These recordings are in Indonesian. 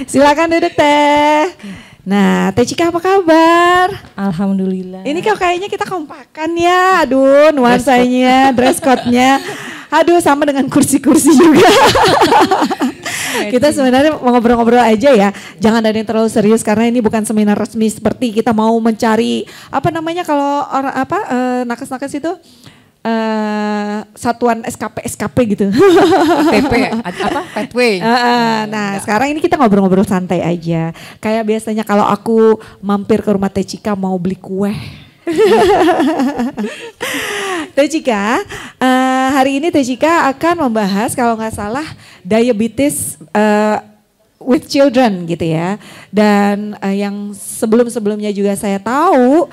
Silakan duduk Teh. Nah, Teh Cika apa kabar? Alhamdulillah. Ini kok kayaknya kita kompakan ya. Aduh, nuansanya, dress code-nya. Aduh, sama dengan kursi-kursi juga. Kita sebenarnya mau ngobrol-ngobrol aja ya. Jangan ada yang terlalu serius karena ini bukan seminar resmi seperti kita mau mencari apa namanya kalau orang nakes-nakes itu satuan SKP gitu. PP apa? Pathway. Nah, sekarang ini kita ngobrol-ngobrol santai aja. Kayak biasanya kalau aku mampir ke rumah Teh Cika mau beli kue. Teh Cika, hari ini Teh Cika akan membahas kalau nggak salah diabetes with children gitu ya. Dan yang sebelum-sebelumnya juga saya tahu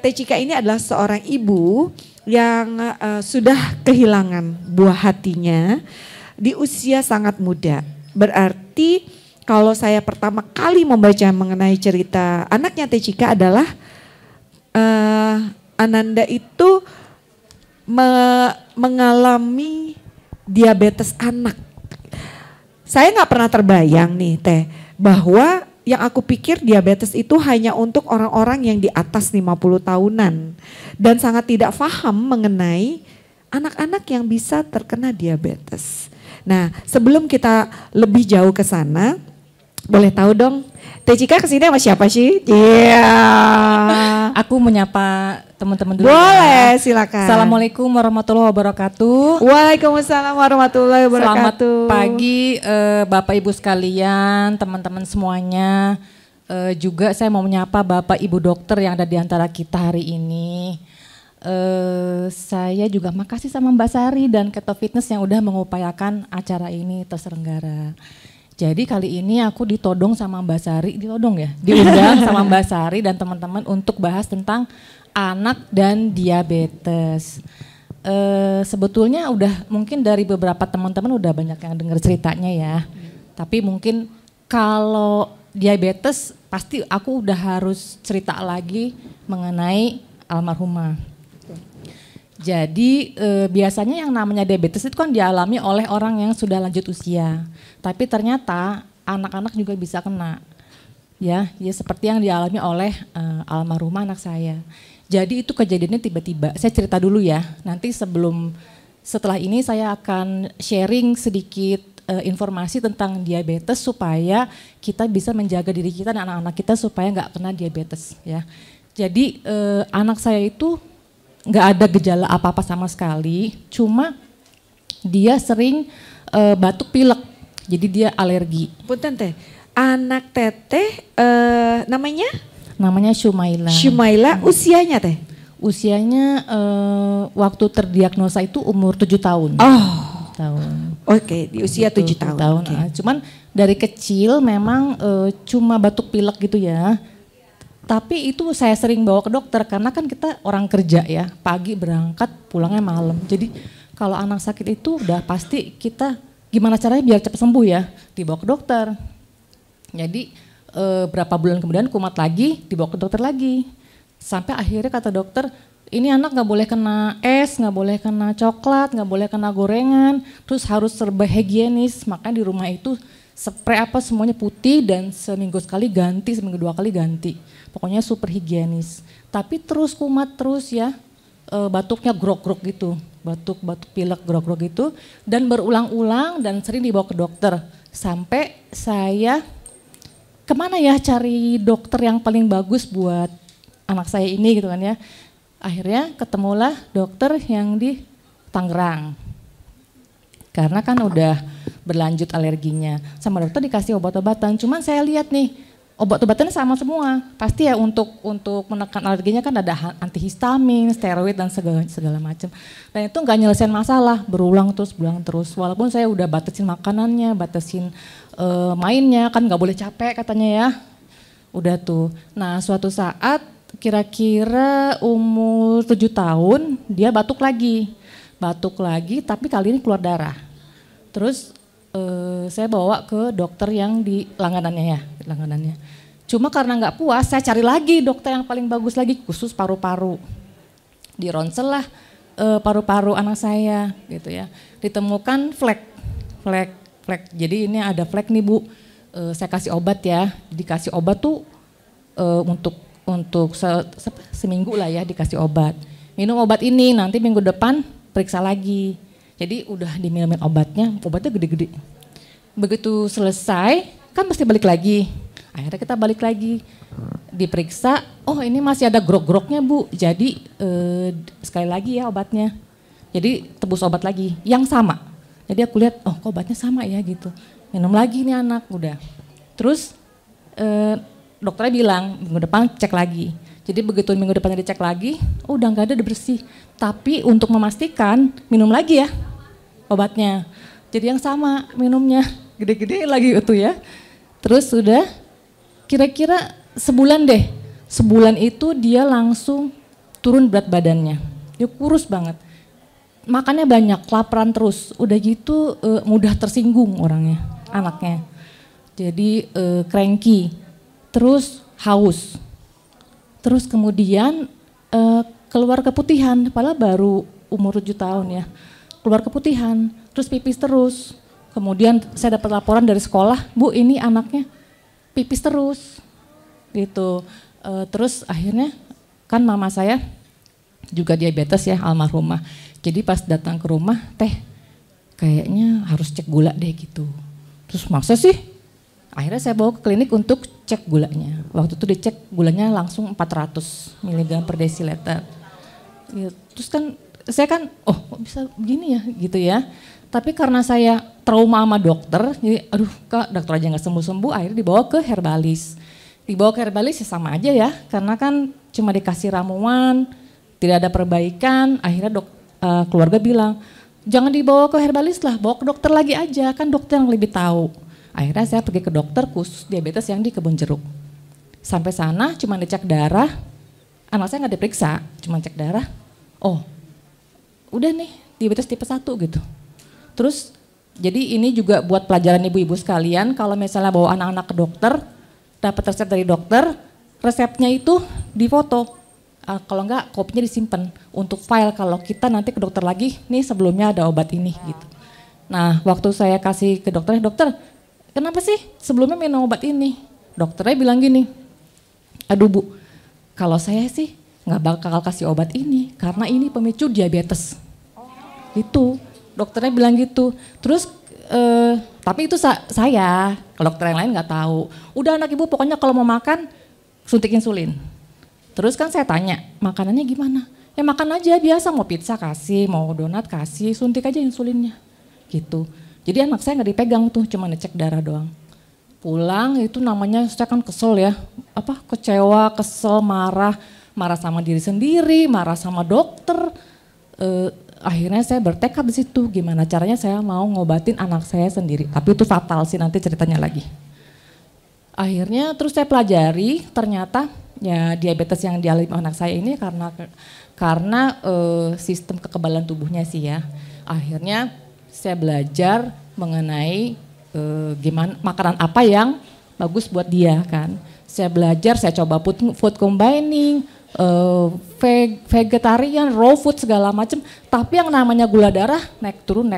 Teh Cika ini adalah seorang ibu yang sudah kehilangan buah hatinya di usia sangat muda. Berarti kalau saya pertama kali membaca mengenai cerita anaknya Teh Cika adalah Ananda itu mengalami diabetes anak. Saya nggak pernah terbayang nih Teh bahwa yang aku pikir diabetes itu hanya untuk orang-orang yang di atas 50 tahunan dan sangat tidak paham mengenai anak-anak yang bisa terkena diabetes. Nah, sebelum kita lebih jauh ke sana, boleh tahu dong, Teh Cika kesini sama siapa sih? Iya. Aku menyapa teman-teman dulu. Boleh, silakan. Assalamualaikum warahmatullahi wabarakatuh. Waalaikumsalam warahmatullahi wabarakatuh. Selamat pagi Bapak Ibu sekalian, teman-teman semuanya. Juga saya mau menyapa Bapak Ibu dokter yang ada di antara kita hari ini. Saya juga makasih sama Mbak Sari dan Keto Fitness yang udah mengupayakan acara ini terselenggara. Jadi kali ini aku diundang sama Mbak Sari sama Mbak Sari dan teman-teman untuk bahas tentang anak dan diabetes. Sebetulnya udah mungkin dari beberapa teman-teman udah banyak yang dengar ceritanya ya. Tapi mungkin kalau diabetes pasti aku udah harus cerita lagi mengenai almarhumah. Jadi biasanya yang namanya diabetes itu kan dialami oleh orang yang sudah lanjut usia. Tapi ternyata anak-anak juga bisa kena. Ya seperti yang dialami oleh almarhumah anak saya. Jadi itu kejadiannya tiba-tiba. Saya cerita dulu ya. Nanti setelah ini saya akan sharing sedikit informasi tentang diabetes supaya kita bisa menjaga diri kita dan anak-anak kita supaya nggak kena diabetes ya. Jadi anak saya itu nggak ada gejala apa-apa sama sekali, cuma dia sering batuk pilek, jadi dia alergi. Punten Teh, anak Teteh namanya? Namanya Shumaila. Shumaila, usianya Teh? Usianya waktu terdiagnosa itu umur 7 tahun. Oh, tahun. Oke, di usia 7 tahun. Okay. Cuman dari kecil memang cuma batuk pilek gitu ya. Tapi itu saya sering bawa ke dokter karena kan kita orang kerja ya, pagi berangkat pulangnya malam. Jadi kalau anak sakit itu udah pasti kita gimana caranya biar cepat sembuh ya, dibawa ke dokter. Jadi berapa bulan kemudian kumat lagi, dibawa ke dokter lagi. Sampai akhirnya kata dokter, ini anak nggak boleh kena es, nggak boleh kena coklat, nggak boleh kena gorengan, terus harus serba higienis. Makanya di rumah itu spray apa semuanya putih dan seminggu sekali ganti, seminggu 2 kali ganti. Pokoknya super higienis. Tapi terus kumat terus ya, batuknya grok-grok gitu. Batuk pilek grok-grok gitu. Dan berulang-ulang dan sering dibawa ke dokter. Sampai saya kemana ya cari dokter yang paling bagus buat anak saya ini gitu kan ya. Akhirnya ketemulah dokter yang di Tangerang. Karena kan udah berlanjut alerginya. Sama dokter dikasih obat-obatan. Cuman saya lihat nih, obat-obatannya sama semua. Pasti ya untuk menekan alerginya kan ada antihistamin, steroid dan segala macam. Dan itu nggak nyelesain masalah, berulang terus. Walaupun saya udah batasin makanannya, batasin mainnya, kan nggak boleh capek katanya ya. Udah tuh. Nah suatu saat kira-kira umur 7 tahun dia batuk lagi tapi kali ini keluar darah. Terus saya bawa ke dokter yang di langganannya. Cuma karena nggak puas, saya cari lagi dokter yang paling bagus lagi, khusus paru-paru. Di ronsel lah paru-paru anak saya, gitu ya. Ditemukan flek. Jadi ini ada flek nih Bu, saya kasih obat ya, dikasih obat tuh untuk seminggu lah ya dikasih obat. Minum obat ini nanti minggu depan periksa lagi. Jadi udah diminumin obatnya gede-gede. Begitu selesai kan mesti balik lagi. Akhirnya kita balik lagi, diperiksa, oh ini masih ada grok-groknya Bu. Jadi sekali lagi ya obatnya. Jadi tebus obat lagi yang sama. Jadi aku lihat, oh kok obatnya sama ya gitu. Minum lagi nih anak, udah. Terus dokternya bilang minggu depan cek lagi. Jadi begitu minggu depannya dicek lagi, oh udah nggak ada, udah bersih. Tapi untuk memastikan minum lagi ya obatnya. Jadi yang sama minumnya, gede-gede lagi itu ya. Terus udah kira-kira sebulan deh. Sebulan itu dia langsung turun berat badannya. Dia kurus banget. Makannya banyak, kelaparan terus. Udah gitu mudah tersinggung orangnya, anaknya. Jadi cranky, terus haus. Terus kemudian keluar keputihan, padahal baru umur 7 tahun ya. Keluar keputihan, terus pipis terus. Kemudian saya dapat laporan dari sekolah, Bu ini anaknya pipis terus. Gitu. Terus akhirnya kan mama saya juga diabetes ya, almarhumah. Jadi pas datang ke rumah, teh kayaknya harus cek gula deh gitu. Terus masa sih? Akhirnya saya bawa ke klinik untuk cek gulanya. Waktu itu dicek gulanya langsung 400 mg per desiliter. Ya, terus kan saya kan, oh kok bisa begini ya gitu ya. Tapi karena saya trauma sama dokter, jadi aduh Kak dokter aja gak sembuh-sembuh, akhirnya dibawa ke herbalis. Dibawa ke herbalis ya sama aja ya, karena kan cuma dikasih ramuan, tidak ada perbaikan, akhirnya keluarga bilang, jangan dibawa ke herbalis lah, bawa ke dokter lagi aja, kan dokter yang lebih tahu. Akhirnya saya pergi ke dokter khusus diabetes yang di Kebonjeruk. Sampai sana cuma dicek darah, anak saya nggak diperiksa, cuma cek darah. Oh, udah nih diabetes tipe 1 gitu. Terus jadi ini juga buat pelajaran ibu-ibu sekalian, kalau misalnya bawa anak-anak ke dokter, dapat resep dari dokter, resepnya itu difoto. Kalau enggak kopinya disimpan untuk file kalau kita nanti ke dokter lagi, nih sebelumnya ada obat ini gitu. Nah waktu saya kasih ke dokter, dokter kenapa sih sebelumnya minum obat ini? Dokternya bilang gini, aduh Bu, kalau saya sih nggak bakal kasih obat ini karena ini pemicu diabetes. Itu dokternya bilang gitu. Terus tapi itu saya, kalau dokter yang lain nggak tahu. Udah anak ibu pokoknya kalau mau makan suntik insulin. Terus kan saya tanya, makanannya gimana? Ya makan aja biasa, mau pizza kasih, mau donat kasih, suntik aja insulinnya. Gitu. Jadi anak saya nggak dipegang tuh, cuma ngecek darah doang. Pulang itu namanya saya kan kesel ya, kecewa, kesel, marah sama diri sendiri, marah sama dokter. Akhirnya saya bertekad di situ, gimana caranya saya mau ngobatin anak saya sendiri. Tapi itu fatal sih, nanti ceritanya lagi. Akhirnya terus saya pelajari, ternyata ya diabetes yang dialami anak saya ini karena sistem kekebalan tubuhnya sih ya. Akhirnya saya belajar mengenai gimana makanan apa yang bagus buat dia kan. Saya belajar, saya coba food combining, vegetarian, raw food segala macam. Tapi yang namanya gula darah naik turun.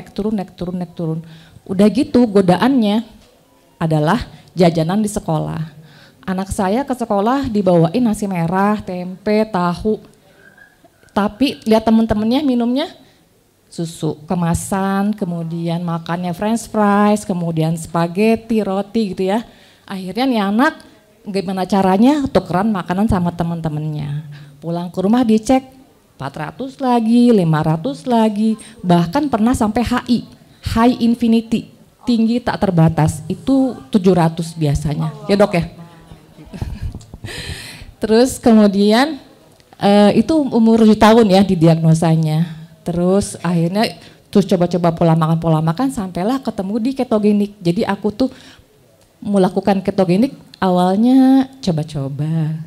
Udah gitu godaannya adalah jajanan di sekolah. Anak saya ke sekolah dibawain nasi merah, tempe, tahu. Tapi lihat temen-temennya minumnya susu kemasan, kemudian makannya french fries, kemudian spaghetti, roti gitu ya. Akhirnya nih anak gimana caranya tukeran makanan sama temen-temennya. Pulang ke rumah dicek 400 lagi, 500 lagi, bahkan pernah sampai HI, high infinity, tinggi tak terbatas, itu 700 biasanya. Ya dok ya? Terus kemudian itu umur 7 tahun ya didiagnosanya. Terus akhirnya terus coba-coba pola makan sampailah ketemu di ketogenik. Jadi aku tuh melakukan ketogenik awalnya coba-coba.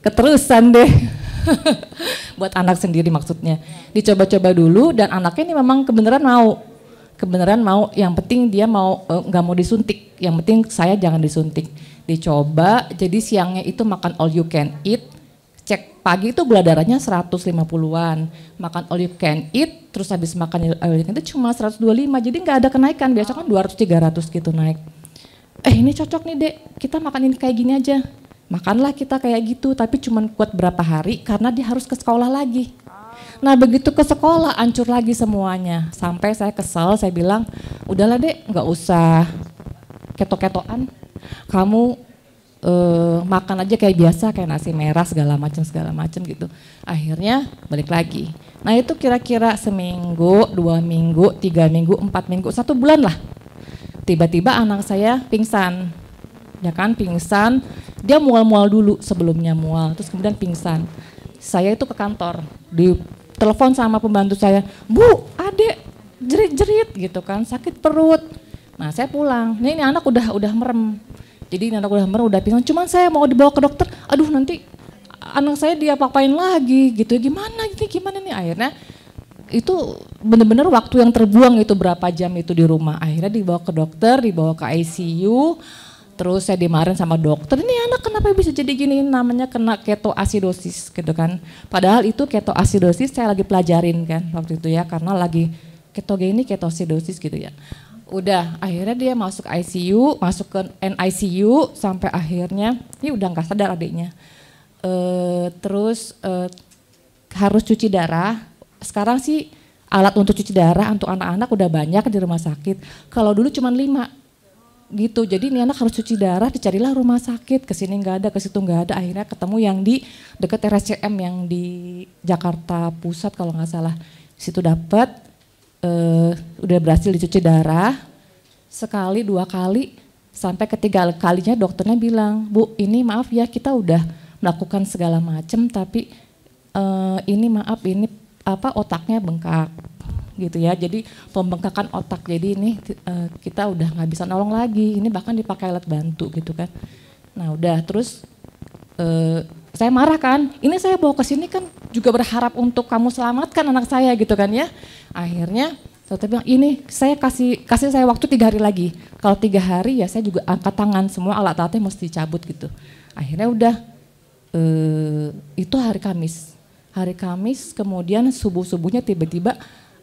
Keterusan deh. Buat anak sendiri maksudnya. Dicoba-coba dulu dan anaknya ini memang kebenaran mau, yang penting dia mau nggak mau disuntik, yang penting saya jangan disuntik. Dicoba, jadi siangnya itu makan all you can eat, cek pagi itu gula darahnya 150-an, makan all you can eat, terus habis makan all you can eat cuma 125, jadi nggak ada kenaikan, biasa kan 200-300 gitu naik. ini cocok nih dek, kita makan ini kayak gini aja. Makanlah kita kayak gitu, tapi cuman kuat berapa hari karena dia harus ke sekolah lagi. Nah begitu ke sekolah hancur lagi semuanya. Sampai saya kesel, saya bilang, udahlah dek nggak usah keto-ketoan. Kamu makan aja kayak biasa, kayak nasi merah segala macam gitu. Akhirnya balik lagi. Nah itu kira-kira seminggu, 2 minggu, 3 minggu, 4 minggu, 1 bulan lah. Tiba-tiba anak saya pingsan. Ya kan pingsan, dia mual-mual dulu sebelumnya mual, terus kemudian pingsan. Saya itu ke kantor, ditelepon sama pembantu saya, Bu, adek jerit-jerit gitu kan, sakit perut. Nah saya pulang, ini anak udah merem. Jadi ini anak udah merem, udah pingsan, cuman saya mau dibawa ke dokter, aduh nanti anak saya diapa-apain lagi gitu, gimana nih. Akhirnya itu benar-benar waktu yang terbuang itu berapa jam itu di rumah. Akhirnya dibawa ke dokter, dibawa ke ICU. Terus saya dimarahin sama dokter, ini anak kenapa bisa jadi gini, namanya kena ketoasidosis gitu kan. Padahal itu ketoasidosis saya lagi pelajarin kan waktu itu ya, karena lagi ketogenik ketoasidosis gitu ya. Udah akhirnya dia masuk ICU, masuk ke NICU sampai akhirnya, ini udah gak sadar adiknya. Terus harus cuci darah, sekarang sih alat untuk cuci darah untuk anak-anak udah banyak di rumah sakit. Kalau dulu cuma 5. Gitu, jadi ini anak harus cuci darah, dicarilah rumah sakit, kesini nggak ada, ke situ nggak ada, akhirnya ketemu yang di dekat RSCM yang di Jakarta Pusat kalau nggak salah, situ dapat, udah berhasil dicuci darah, sekali 2 kali, sampai ketiga kalinya dokternya bilang, Bu ini maaf ya kita udah melakukan segala macam, tapi ini maaf ini otaknya bengkak. Gitu ya, jadi pembengkakan otak, jadi ini kita udah nggak bisa nolong lagi, ini bahkan dipakai alat bantu gitu kan. Nah udah terus saya marah kan, ini saya bawa ke sini kan juga berharap untuk kamu selamatkan anak saya gitu kan ya. Akhirnya dokter bilang ini saya kasih saya waktu 3 hari lagi, kalau 3 hari ya saya juga angkat tangan, semua alat-alatnya mesti dicabut gitu. Akhirnya udah itu hari Kamis kemudian subuhnya tiba-tiba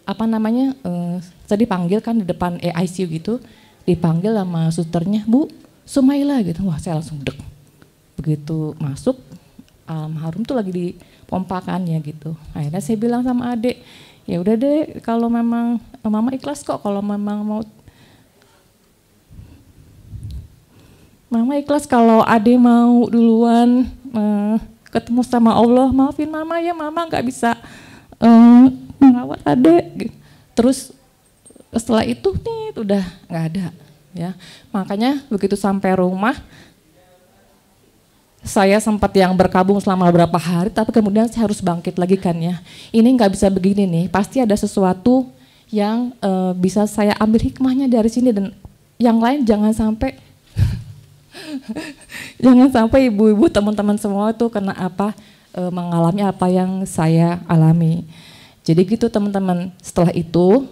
saya dipanggil kan di depan ICU gitu, dipanggil sama susternya, Bu Sumaila gitu, wah saya langsung dek. Begitu masuk, harum tuh lagi dipompakannya gitu. Akhirnya saya bilang sama adik, ya udah deh kalau memang mama ikhlas kok, kalau memang mama ikhlas kalau adik mau duluan ketemu sama Allah, maafin mama ya, mama nggak bisa merawat adek. Terus setelah itu nih udah nggak ada ya. Makanya begitu sampai rumah saya sempat yang berkabung selama beberapa hari, tapi kemudian saya harus bangkit lagi kan ya. Ini nggak bisa begini nih, pasti ada sesuatu yang bisa saya ambil hikmahnya dari sini, dan yang lain jangan sampai jangan sampai ibu-ibu teman-teman semua itu kena mengalami apa yang saya alami. Jadi gitu teman-teman, setelah itu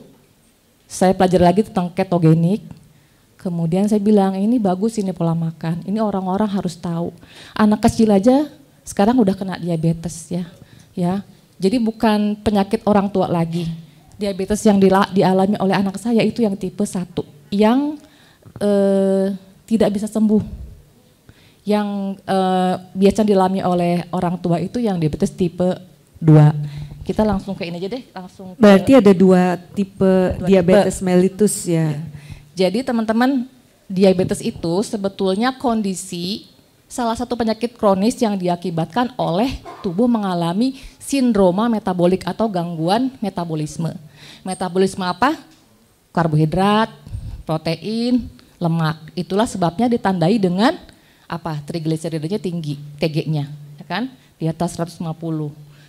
saya pelajari lagi tentang ketogenik, kemudian saya bilang ini bagus ini pola makan, ini orang-orang harus tahu. Anak kecil aja sekarang udah kena diabetes ya. Jadi bukan penyakit orang tua lagi. Diabetes yang dialami oleh anak saya itu yang tipe 1, yang tidak bisa sembuh. Yang biasa dialami oleh orang tua itu yang diabetes tipe 2. Kita langsung ke ini aja deh, langsung. Berarti ada 2 tipe diabetes mellitus ya. Jadi teman-teman, diabetes itu sebetulnya kondisi salah satu penyakit kronis yang diakibatkan oleh tubuh mengalami sindroma metabolik atau gangguan metabolisme. Metabolisme apa? Karbohidrat, protein, lemak. Itulah sebabnya ditandai dengan trigliseridanya tinggi, TG-nya, ya kan? Di atas 150.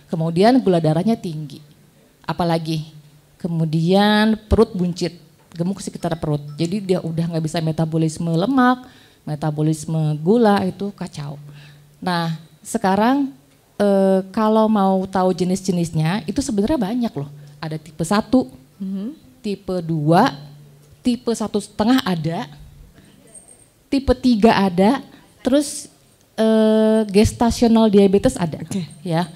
Kemudian gula darahnya tinggi, apalagi kemudian perut buncit, gemuk sekitar perut. Jadi dia udah nggak bisa metabolisme lemak, metabolisme gula itu kacau. Nah sekarang kalau mau tahu jenis-jenisnya itu sebenarnya banyak loh. Ada tipe 1, tipe 2, tipe 1,5 ada, tipe 3 ada, terus gestational diabetes ada, ya.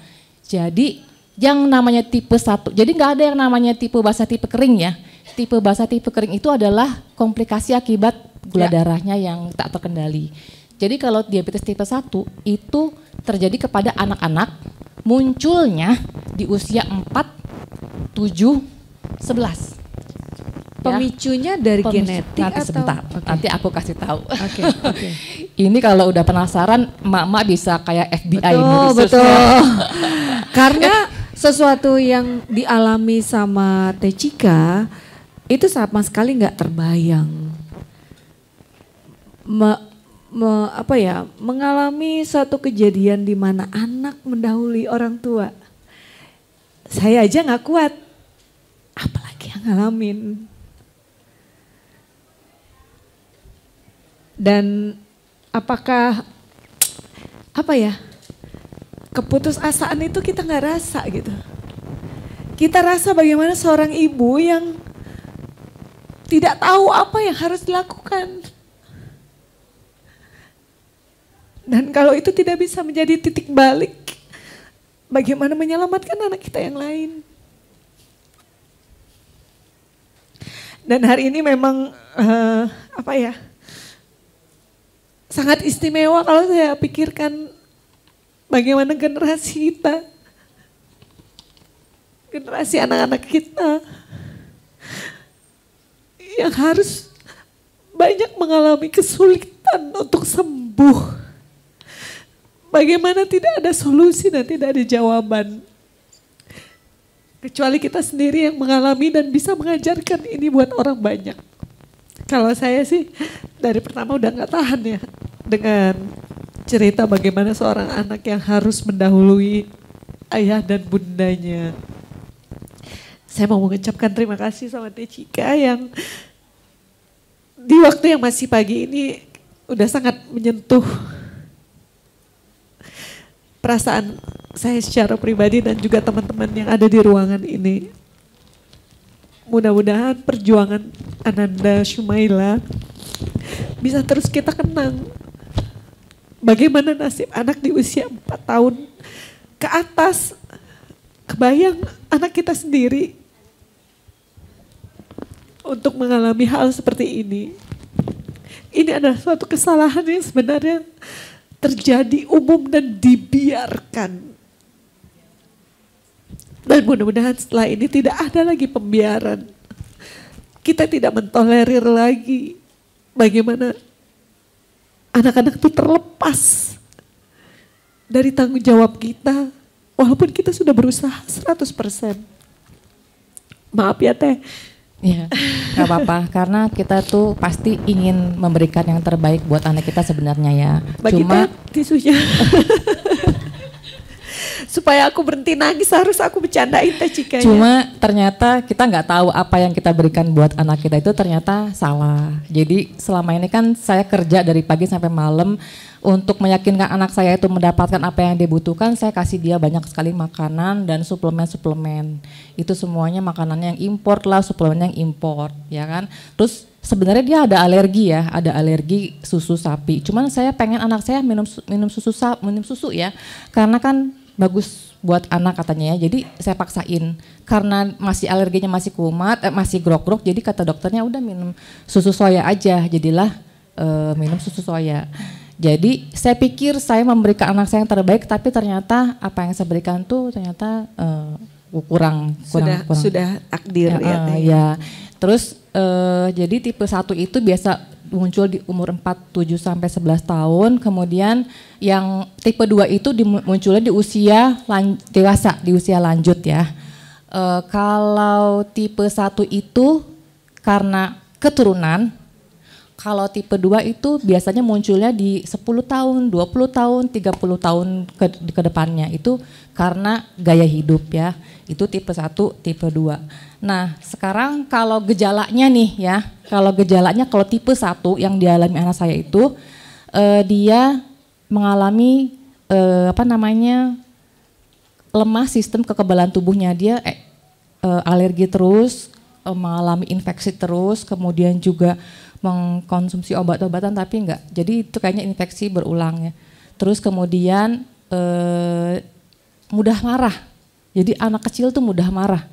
Jadi yang namanya tipe 1, jadi nggak ada yang namanya tipe basah tipe kering ya. Tipe basah tipe kering itu adalah komplikasi akibat gula darahnya yang tak terkendali. Jadi kalau diabetes tipe 1 itu terjadi kepada anak-anak, munculnya di usia 4, 7, 11. Pemicunya dari genetik nanti atau? Sebentar, Okay. nanti aku kasih tahu. Okay. Ini kalau udah penasaran, emak-emak bisa kayak FBI Betul. Karena sesuatu yang dialami sama Teh Cika itu sama sekali nggak terbayang. Mengalami suatu kejadian di mana anak mendahului orang tua. Saya aja nggak kuat, apalagi yang ngalamin. Dan apakah keputusasaan itu kita nggak rasa gitu. Kita rasa bagaimana seorang ibu yang tidak tahu apa yang harus dilakukan. Dan kalau itu tidak bisa menjadi titik balik, bagaimana menyelamatkan anak kita yang lain. Dan hari ini memang sangat istimewa kalau saya pikirkan bagaimana generasi kita, generasi anak-anak kita yang harus banyak mengalami kesulitan untuk sembuh. Bagaimana tidak ada solusi dan tidak ada jawaban. Kecuali kita sendiri yang mengalami dan bisa mengajarkan ini buat orang banyak. Kalau saya sih dari pertama udah gak tahan ya dengan cerita bagaimana seorang anak yang harus mendahului ayah dan bundanya. Saya mau mengucapkan terima kasih sama Teh Cika yang di waktu yang masih pagi ini udah sangat menyentuh perasaan saya secara pribadi dan juga teman-teman yang ada di ruangan ini. Mudah-mudahan perjuangan Ananda Shumaila bisa terus kita kenang. Bagaimana nasib anak di usia 4 tahun ke atas. Kebayang anak kita sendiri untuk mengalami hal seperti ini. Ini adalah suatu kesalahan yang sebenarnya terjadi umum dan dibiarkan. Dan mudah-mudahan setelah ini tidak ada lagi pembiaran. Kita tidak mentolerir lagi bagaimana anak-anak itu terlepas dari tanggung jawab kita. Walaupun kita sudah berusaha 100%. Maaf ya Teh. Iya, gak apa-apa karena kita tuh pasti ingin memberikan yang terbaik buat anak kita sebenarnya ya. Bagi Cuma tisunya. Supaya aku berhenti nangis harus aku bercandain Teh Cika. Cuma ternyata kita nggak tahu apa yang kita berikan buat anak kita itu ternyata salah. Jadi selama ini kan saya kerja dari pagi sampai malam untuk meyakinkan anak saya itu mendapatkan apa yang dia butuhkan. Saya kasih dia banyak sekali makanan dan suplemen-suplemen. Itu semuanya makanannya yang import lah, suplemen yang import, ya kan. Terus sebenarnya dia ada alergi susu sapi. Cuman saya pengen anak saya minum susu ya, karena kan bagus buat anak katanya ya. Jadi saya paksain karena masih alerginya masih kumat, masih grok-grok. Jadi kata dokternya udah minum susu soya aja. Jadilah minum susu soya. Jadi saya pikir saya memberikan anak saya yang terbaik, tapi ternyata apa yang saya berikan tuh ternyata kurang. Sudah takdir ya. Terus jadi tipe 1 itu biasa muncul di umur 4, 7 sampai 11 tahun. Kemudian yang tipe 2 itu munculnya di usia dewasa, di usia lanjut ya. Kalau tipe 1 itu karena keturunan. Kalau tipe 2 itu biasanya munculnya di 10 tahun, 20 tahun, 30 tahun ke depannya. Itu karena gaya hidup ya. Itu tipe 1, tipe 2. Nah sekarang kalau gejalanya nih ya, kalau tipe 1 yang dialami anak saya itu dia mengalami lemah sistem kekebalan tubuhnya. Dia alergi terus, mengalami infeksi terus, kemudian juga mengkonsumsi obat-obatan tapi enggak. Jadi itu kayaknya infeksi berulang ya. Terus kemudian mudah marah. Jadi anak kecil tuh mudah marah.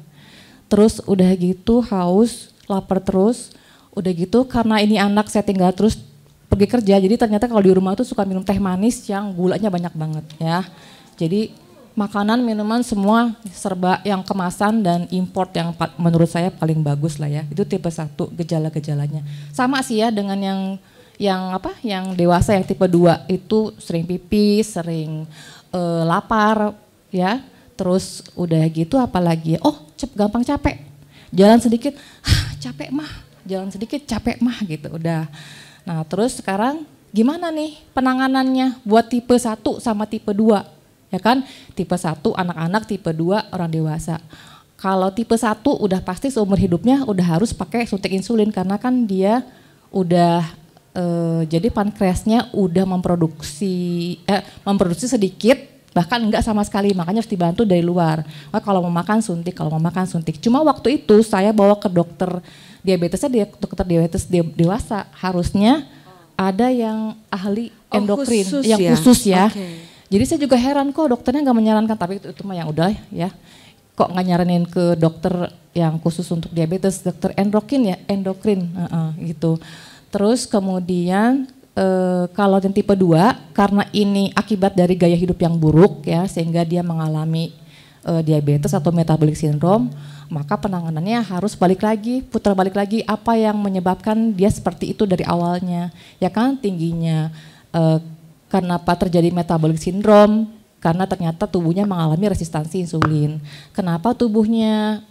Terus udah gitu haus, lapar terus, Udah gitu karena ini anak saya tinggal terus pergi kerja, jadi ternyata kalau di rumah tuh suka minum teh manis yang gulanya banyak banget ya. Jadi makanan, minuman semua serba yang kemasan dan import yang menurut saya paling bagus lah ya. Itu tipe 1 gejala-gejalanya. Sama sih ya dengan yang dewasa yang tipe 2 itu sering pipis, sering lapar ya. Terus udah gitu apalagi? Oh, gampang capek. Jalan sedikit, capek mah. Jalan sedikit capek mah gitu udah. Nah, terus sekarang gimana nih penanganannya buat tipe 1 sama tipe 2? Ya kan, tipe 1 anak-anak, tipe 2 orang dewasa. Kalau tipe 1 udah pasti seumur hidupnya udah harus pakai suntik insulin karena kan dia udah jadi pankreasnya udah memproduksi sedikit bahkan enggak sama sekali, makanya harus dibantu dari luar. Kalau mau makan suntik, Cuma waktu itu saya bawa ke dokter dokter diabetes dewasa, harusnya ada yang ahli endokrin, khusus ya. Okay. Jadi saya juga heran kok dokternya nggak menyarankan, tapi itu mah yang udah ya. Kok nggak nyaranin ke dokter yang khusus untuk diabetes, dokter endokrin gitu. Terus kemudian kalau yang tipe 2 karena ini akibat dari gaya hidup yang buruk ya sehingga dia mengalami diabetes atau metabolic syndrome, maka penanganannya harus putar balik lagi apa yang menyebabkan dia seperti itu dari awalnya. Ya kan tingginya kenapa terjadi metabolic syndrome? Karena ternyata tubuhnya mengalami resistansi insulin. Kenapa tubuhnya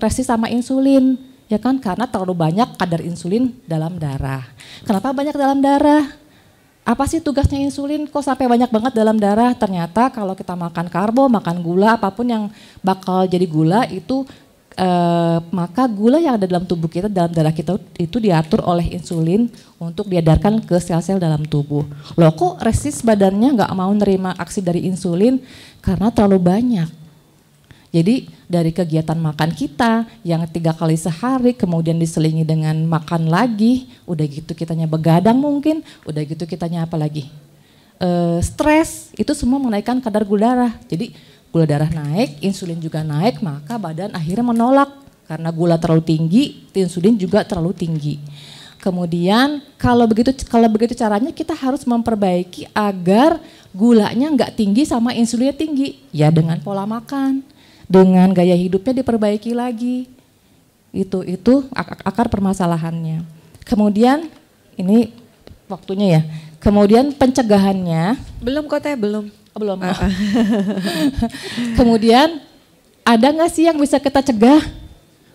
resist sama insulin? Ya kan karena terlalu banyak kadar insulin dalam darah. Kenapa banyak dalam darah? Apa sih tugasnya insulin kok sampai banyak banget dalam darah? Ternyata kalau kita makan karbo, makan gula, apapun yang bakal jadi gula itu maka gula yang ada dalam tubuh kita, dalam darah kita itu diatur oleh insulin untuk diedarkan ke sel-sel dalam tubuh. Loh kok resist badannya nggak mau nerima aksi dari insulin? Karena terlalu banyak. Jadi dari kegiatan makan kita yang 3 kali sehari kemudian diselingi dengan makan lagi, udah gitu kitanya begadang mungkin, udah gitu kitanya apa lagi? Stres, itu semua menaikkan kadar gula darah. Jadi gula darah naik, insulin juga naik, maka badan akhirnya menolak karena gula terlalu tinggi, insulin juga terlalu tinggi. Kemudian kalau begitu caranya kita harus memperbaiki agar gulanya nggak tinggi sama insulinnya tinggi, ya dengan pola makan, dengan gaya hidupnya diperbaiki lagi. Itu akar permasalahannya. Kemudian ini waktunya ya. Kemudian pencegahannya. Belum kok Teh, belum. Belum. Kemudian ada nggak sih yang bisa kita cegah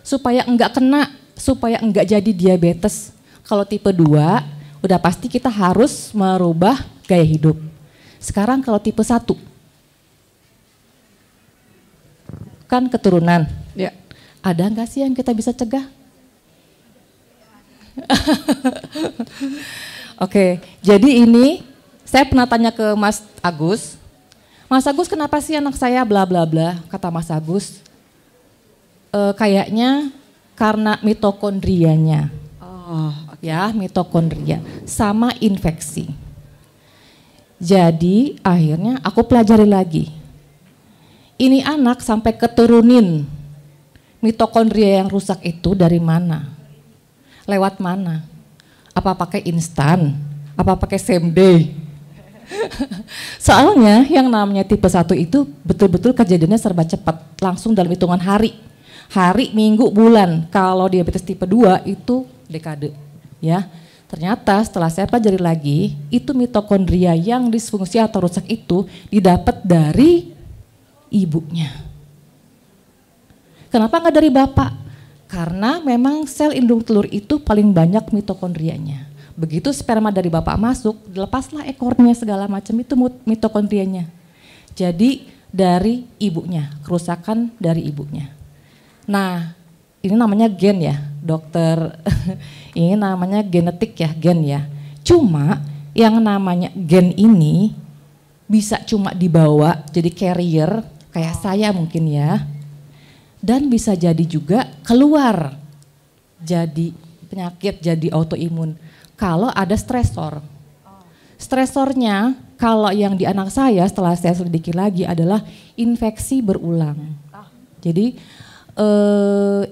supaya enggak kena, supaya enggak jadi diabetes? Kalau tipe 2 udah pasti kita harus merubah gaya hidup. Sekarang kalau tipe 1 kan keturunan. Ya. Ada nggak sih yang kita bisa cegah? Oke, jadi ini saya pernah tanya ke Mas Agus. Mas Agus, kenapa sih anak saya bla bla bla? Kata Mas Agus, kayaknya karena mitokondrianya. Oh, okay. Ya, mitokondria sama infeksi. Jadi akhirnya aku pelajari lagi. Ini anak sampai keturunin mitokondria yang rusak itu dari mana? Lewat mana? Apa pakai instan? Apa pakai same day? Soalnya yang namanya tipe 1 itu betul-betul kejadiannya serba cepat, langsung dalam hitungan hari, minggu, bulan. Kalau diabetes tipe 2 itu dekade, ya. Ternyata setelah saya pelajari lagi, itu mitokondria yang disfungsi atau rusak itu didapat dari ibunya. Kenapa nggak dari bapak? Karena memang sel indung telur itu paling banyak mitokondrianya. Begitu sperma dari bapak masuk, lepaslah ekornya segala macam itu mitokondrianya. Jadi dari ibunya, kerusakan dari ibunya. Nah, ini namanya gen ya, dokter. Ini namanya genetik ya, gen ya. Cuma yang namanya gen ini bisa cuma dibawa jadi carrier kayak saya mungkin ya. Dan bisa jadi juga keluar jadi penyakit, jadi autoimun. Kalau ada stresor. Stresornya kalau yang di anak saya setelah saya selidiki lagi adalah infeksi berulang. Jadi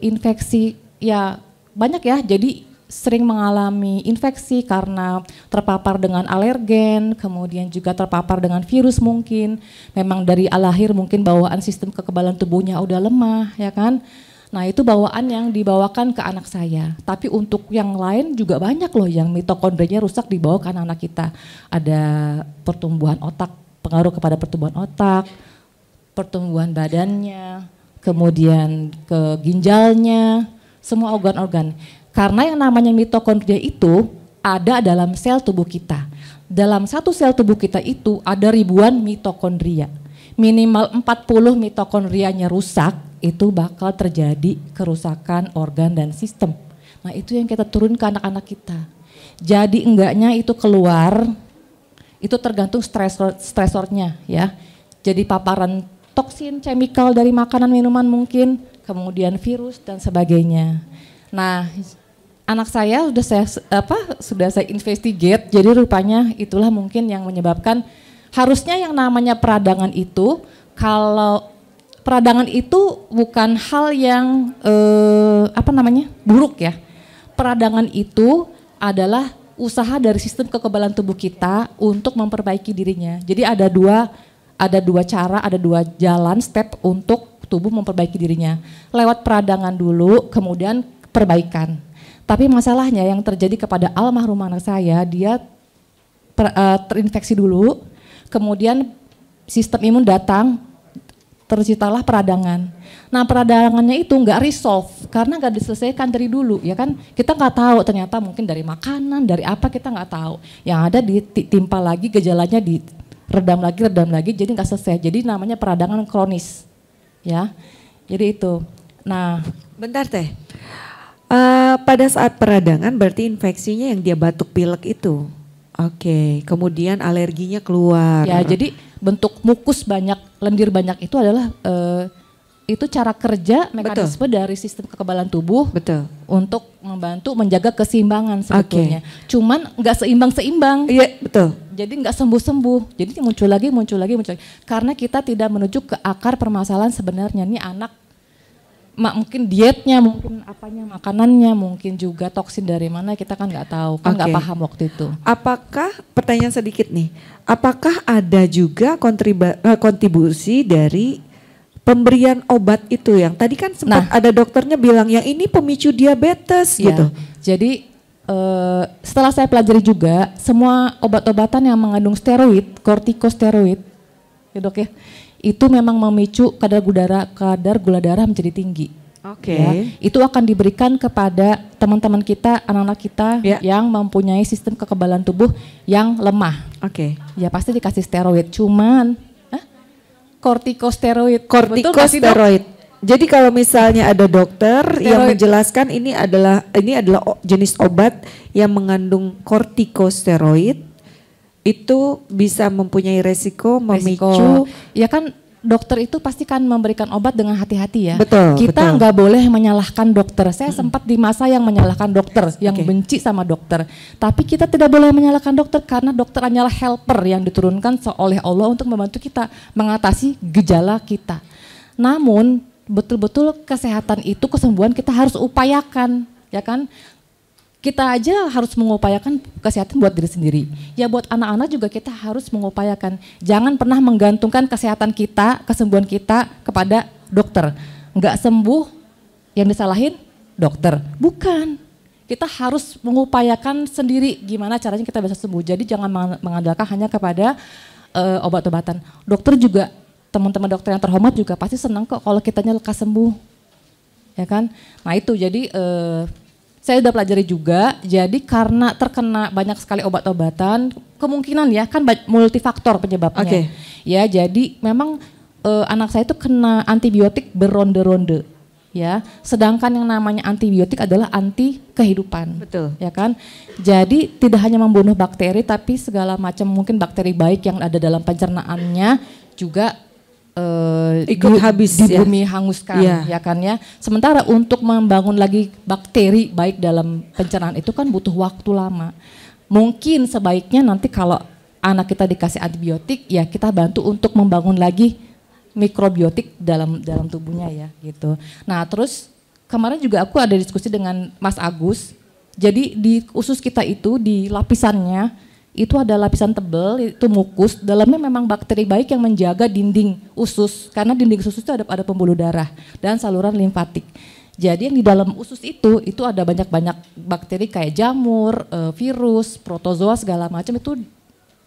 infeksi ya banyak ya, jadi sering mengalami infeksi karena terpapar dengan alergen, kemudian juga terpapar dengan virus mungkin. Memang dari lahir mungkin bawaan sistem kekebalan tubuhnya udah lemah, ya kan? Nah itu bawaan yang dibawakan ke anak saya. Tapi untuk yang lain juga banyak loh yang mitokondrianya rusak dibawa ke anak-anak kita. Ada pertumbuhan otak, pengaruh kepada pertumbuhan otak, pertumbuhan badannya, kemudian ke ginjalnya, semua organ-organ. Karena yang namanya mitokondria itu ada dalam sel tubuh kita. Dalam satu sel tubuh kita itu ada ribuan mitokondria. Minimal 40 mitokondrianya rusak, itu bakal terjadi kerusakan organ dan sistem. Nah itu yang kita turun ke anak-anak kita. Jadi enggaknya itu keluar, itu tergantung stresornya ya. Jadi paparan toksin, chemical dari makanan minuman mungkin, kemudian virus dan sebagainya. Nah, anak saya sudah saya investigate, jadi rupanya itulah mungkin yang menyebabkan harusnya yang namanya peradangan itu, kalau peradangan itu bukan hal yang buruk ya. Peradangan itu adalah usaha dari sistem kekebalan tubuh kita untuk memperbaiki dirinya. Jadi ada dua cara, ada dua jalan step untuk tubuh memperbaiki dirinya. Lewat peradangan dulu, kemudian perbaikan. Tapi masalahnya yang terjadi kepada almarhum anak saya, dia terinfeksi dulu, kemudian sistem imun datang, terciptalah peradangan. Nah peradangannya itu nggak resolve karena nggak diselesaikan dari dulu, ya kan? Kita nggak tahu, ternyata mungkin dari makanan, dari apa kita nggak tahu. Yang ada ditimpa lagi, gejalanya redam lagi, jadi nggak selesai. Jadi namanya peradangan kronis, ya. Jadi itu. Nah, bentar teh. Pada saat peradangan berarti infeksinya yang dia batuk pilek itu. Oke, kemudian alerginya keluar. Ya, jadi bentuk mukus banyak, lendir banyak itu adalah itu cara kerja mekanisme dari sistem kekebalan tubuh. Betul. Untuk membantu menjaga keseimbangan sebetulnya. Cuman nggak seimbang-seimbang. Iya, betul. Jadi nggak sembuh-sembuh. Jadi muncul lagi. Karena kita tidak menuju ke akar permasalahan sebenarnya. Ini anak mungkin dietnya, mungkin apanya, makanannya, mungkin juga toksin dari mana kita kan nggak tahu, kan nggak paham waktu itu. Apakah, pertanyaan sedikit nih, apakah ada juga kontribusi dari pemberian obat itu yang tadi kan sempat ada dokternya bilang yang ini pemicu diabetes gitu. Jadi setelah saya pelajari juga semua obat-obatan yang mengandung steroid, kortikosteroid, ya dok ya, itu memang memicu kadar gula darah menjadi tinggi. Ya, itu akan diberikan kepada teman-teman kita, anak-anak kita yang mempunyai sistem kekebalan tubuh yang lemah. Ya pasti dikasih steroid, cuman kortikosteroid. Jadi kalau misalnya ada dokter yang menjelaskan ini adalah jenis obat yang mengandung kortikosteroid, itu bisa mempunyai resiko memicu. Ya kan dokter itu pasti kan memberikan obat dengan hati-hati ya. Betul. Kita nggak boleh menyalahkan dokter. Saya sempat di masa yang menyalahkan dokter, yang benci sama dokter. Tapi kita tidak boleh menyalahkan dokter karena dokter hanyalah helper yang diturunkan oleh Allah untuk membantu kita mengatasi gejala kita. Namun betul-betul kesehatan itu, kesembuhan kita harus upayakan, ya kan? Kita aja harus mengupayakan kesehatan buat diri sendiri. Ya buat anak-anak juga kita harus mengupayakan. Jangan pernah menggantungkan kesehatan kita, kesembuhan kita kepada dokter. Enggak sembuh, yang disalahin dokter. Bukan. Kita harus mengupayakan sendiri gimana caranya kita bisa sembuh. Jadi jangan mengandalkan hanya kepada obat-obatan. Dokter juga, teman-teman dokter yang terhormat juga pasti senang kok kalau kitanya lekas sembuh. Ya kan? Nah itu jadi saya udah pelajari juga, jadi karena terkena banyak sekali obat-obatan, kemungkinan ya kan multifaktor penyebabnya. Ya jadi memang anak saya itu kena antibiotik beronde-ronde, ya. Sedangkan yang namanya antibiotik adalah anti kehidupan, betul, ya kan. Jadi tidak hanya membunuh bakteri, tapi segala macam mungkin bakteri baik yang ada dalam pencernaannya juga ikut habis di bumi hanguskan, ya kan ya. Sementara untuk membangun lagi bakteri baik dalam pencernaan itu kan butuh waktu lama. Mungkin sebaiknya nanti kalau anak kita dikasih antibiotik, ya kita bantu untuk membangun lagi mikrobiotik dalam tubuhnya ya gitu. Nah terus kemarin juga aku ada diskusi dengan Mas Agus. Jadi di usus kita itu di lapisannya itu ada lapisan tebal, itu mukus, dalamnya memang bakteri baik yang menjaga dinding usus, karena dinding usus itu ada pembuluh darah dan saluran limfatik. Jadi yang di dalam usus itu ada banyak-banyak bakteri kayak jamur, virus, protozoa segala macam itu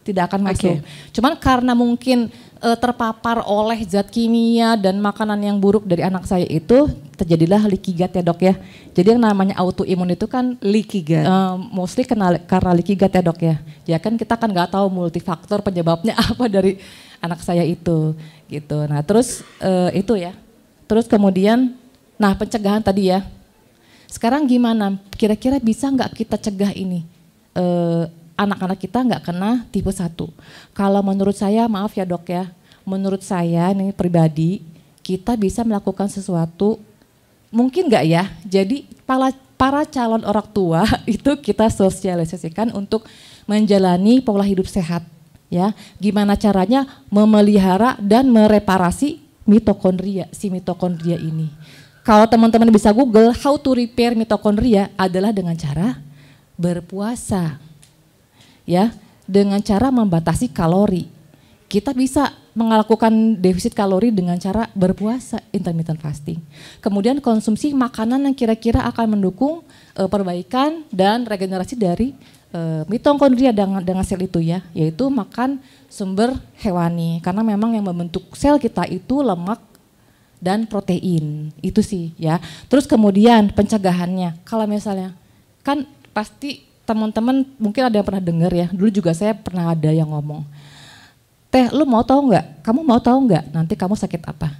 tidak akan masuk. Cuman karena mungkin terpapar oleh zat kimia dan makanan yang buruk dari anak saya itu, terjadilah leaky gut ya dok ya. Jadi yang namanya autoimun itu kan leaky gut. Mostly karena leaky gut ya dok ya. Ya kan kita kan nggak tahu multifaktor penyebabnya apa dari anak saya itu gitu. Nah terus itu ya. Terus kemudian, nah pencegahan tadi ya. Sekarang gimana? Kira-kira bisa nggak kita cegah ini? Anak-anak kita nggak kena tipe 1. Kalau menurut saya, maaf ya dok ya, menurut saya ini pribadi, kita bisa melakukan sesuatu, mungkin nggak ya, jadi para calon orang tua itu kita sosialisasikan untuk menjalani pola hidup sehat. Ya, gimana caranya memelihara dan mereparasi mitokondria, si mitokondria ini. Kalau teman-teman bisa Google, how to repair mitokondria adalah dengan cara berpuasa. Ya, dengan cara membatasi kalori. Kita bisa melakukan defisit kalori dengan cara berpuasa, intermittent fasting. Kemudian konsumsi makanan yang kira-kira akan mendukung perbaikan dan regenerasi dari mitokondria dengan sel itu ya, yaitu makan sumber hewani. Karena memang yang membentuk sel kita itu lemak dan protein, itu sih ya. Terus kemudian pencegahannya, kalau misalnya kan pasti teman-teman mungkin ada yang pernah dengar ya, dulu juga saya pernah ada yang ngomong, Teh lu mau tahu nggak, kamu mau tahu nggak nanti kamu sakit apa?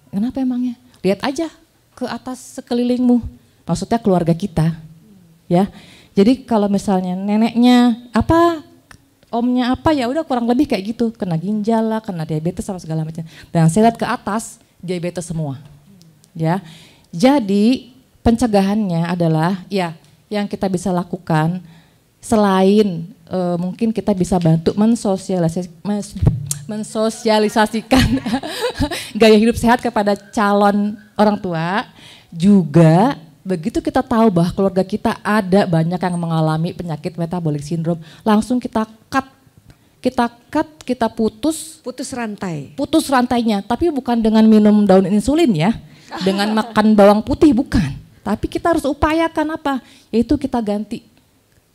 Kenapa emangnya? Lihat aja ke atas sekelilingmu, maksudnya keluarga kita ya. Jadi kalau misalnya neneknya apa, omnya apa, ya udah kurang lebih kayak gitu, kena ginjal lah, kena diabetes sama segala macam. Dan saya lihat ke atas diabetes semua ya. Jadi pencegahannya adalah ya yang kita bisa lakukan selain mungkin kita bisa bantu mensosialisasikan gaya hidup sehat kepada calon orang tua, juga begitu kita tahu bahwa keluarga kita ada banyak yang mengalami penyakit metabolic syndrome, langsung kita putus rantainya, tapi bukan dengan minum daun insulin ya, dengan makan bawang putih, bukan. Tapi kita harus upayakan apa? Yaitu kita ganti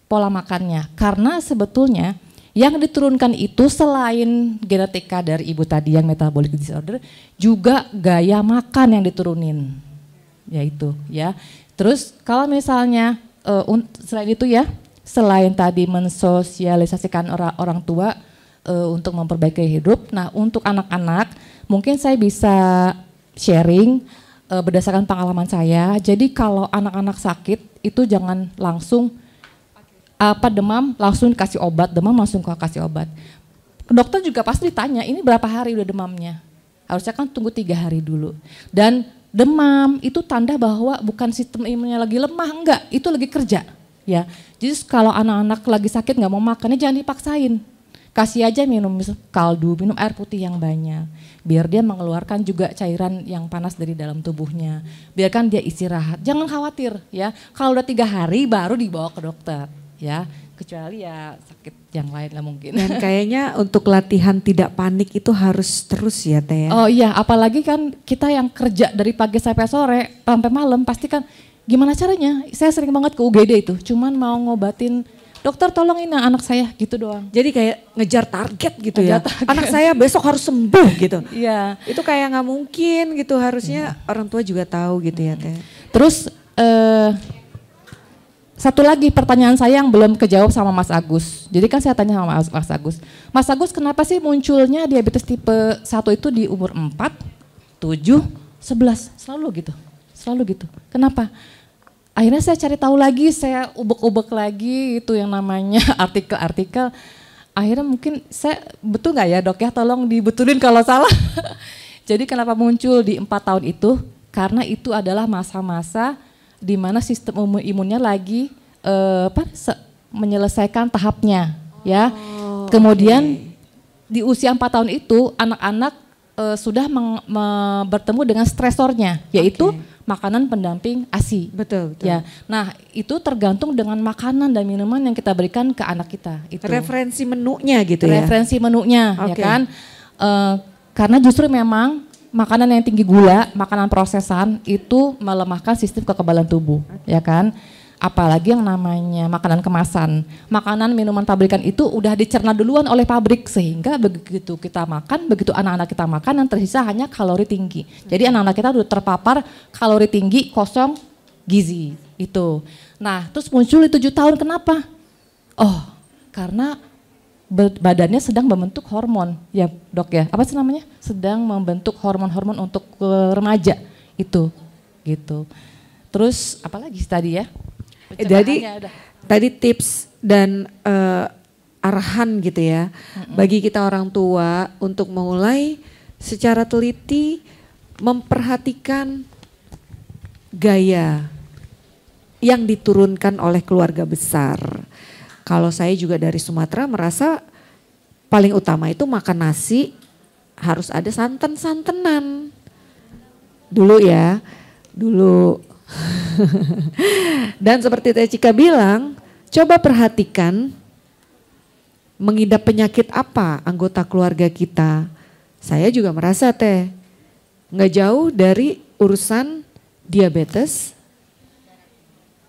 pola makannya. Karena sebetulnya yang diturunkan itu selain genetika dari ibu tadi yang metabolic disorder, juga gaya makan yang diturunin. Yaitu ya. Terus kalau misalnya selain itu ya, selain tadi mensosialisasikan orang tua untuk memperbaiki hidup. Nah, untuk anak-anak mungkin saya bisa sharing berdasarkan pengalaman saya. Jadi kalau anak-anak sakit itu jangan langsung demam langsung kasih obat, demam langsung kasih obat. Dokter juga pasti ditanya, ini berapa hari udah demamnya? Harusnya kan tunggu 3 hari dulu. Dan demam itu tanda bahwa bukan sistem imunnya lagi lemah, enggak, itu lagi kerja. Ya, jadi kalau anak-anak lagi sakit nggak mau makannya jangan dipaksain. Kasih aja minum kaldu, minum air putih yang banyak. Biar dia mengeluarkan juga cairan yang panas dari dalam tubuhnya. Biarkan dia istirahat, jangan khawatir ya. Kalau udah 3 hari baru dibawa ke dokter ya. Kecuali ya sakit yang lain lah mungkin. Dan kayaknya untuk latihan tidak panik itu harus terus ya Teh. Oh iya, apalagi kan kita yang kerja dari pagi sampai sore, sampai malam pasti kan gimana caranya. Saya sering banget ke UGD itu, cuman mau ngobatin, dokter tolongin anak saya gitu doang. Jadi kayak ngejar target gitu ya. Anak saya besok harus sembuh gitu. Iya. Itu kayak nggak mungkin gitu, harusnya orang tua juga tahu gitu ya Teh. Terus satu lagi pertanyaan saya yang belum kejawab sama Mas Agus. Jadi kan saya tanya sama Mas Agus. Mas Agus, kenapa sih munculnya diabetes tipe 1 itu di umur 4, 7, 11? Selalu gitu. Kenapa? Akhirnya saya cari tahu lagi, saya ubek-ubek lagi itu yang namanya artikel-artikel. Akhirnya mungkin saya, betul nggak ya dok ya, tolong dibetulin kalau salah. Jadi kenapa muncul di 4 tahun itu? Karena itu adalah masa-masa di mana sistem imunnya lagi menyelesaikan tahapnya ya. Kemudian di usia 4 tahun itu anak-anak sudah bertemu dengan stresornya, yaitu makanan pendamping ASI. Betul, betul. Ya, nah itu tergantung dengan makanan dan minuman yang kita berikan ke anak kita. Itu. Referensi menunya gitu ya? Referensi menunya, ya Oke. kan. Karena justru memang makanan yang tinggi gula, makanan prosesan itu melemahkan sistem kekebalan tubuh, ya kan. Apalagi yang namanya makanan kemasan, makanan minuman pabrikan itu udah dicerna duluan oleh pabrik sehingga begitu kita makan, begitu anak-anak kita makan yang tersisa hanya kalori tinggi. Jadi anak-anak kita udah terpapar kalori tinggi, kosong gizi itu. Nah terus muncul di 7 tahun kenapa? Oh karena badannya sedang membentuk hormon, ya dok ya, apa sih namanya? Sedang membentuk hormon-hormon untuk remaja itu, gitu. Terus apalagi tadi ya? Jadi tadi tips dan arahan gitu ya bagi kita orang tua untuk mulai secara teliti memperhatikan gaya yang diturunkan oleh keluarga besar. Kalau saya juga dari Sumatera merasa paling utama itu makan nasi harus ada santan-santenan. Dulu ya, dulu. Dan seperti Teh Cika bilang, coba perhatikan mengidap penyakit apa anggota keluarga kita. Saya juga merasa Teh, nggak jauh dari urusan diabetes,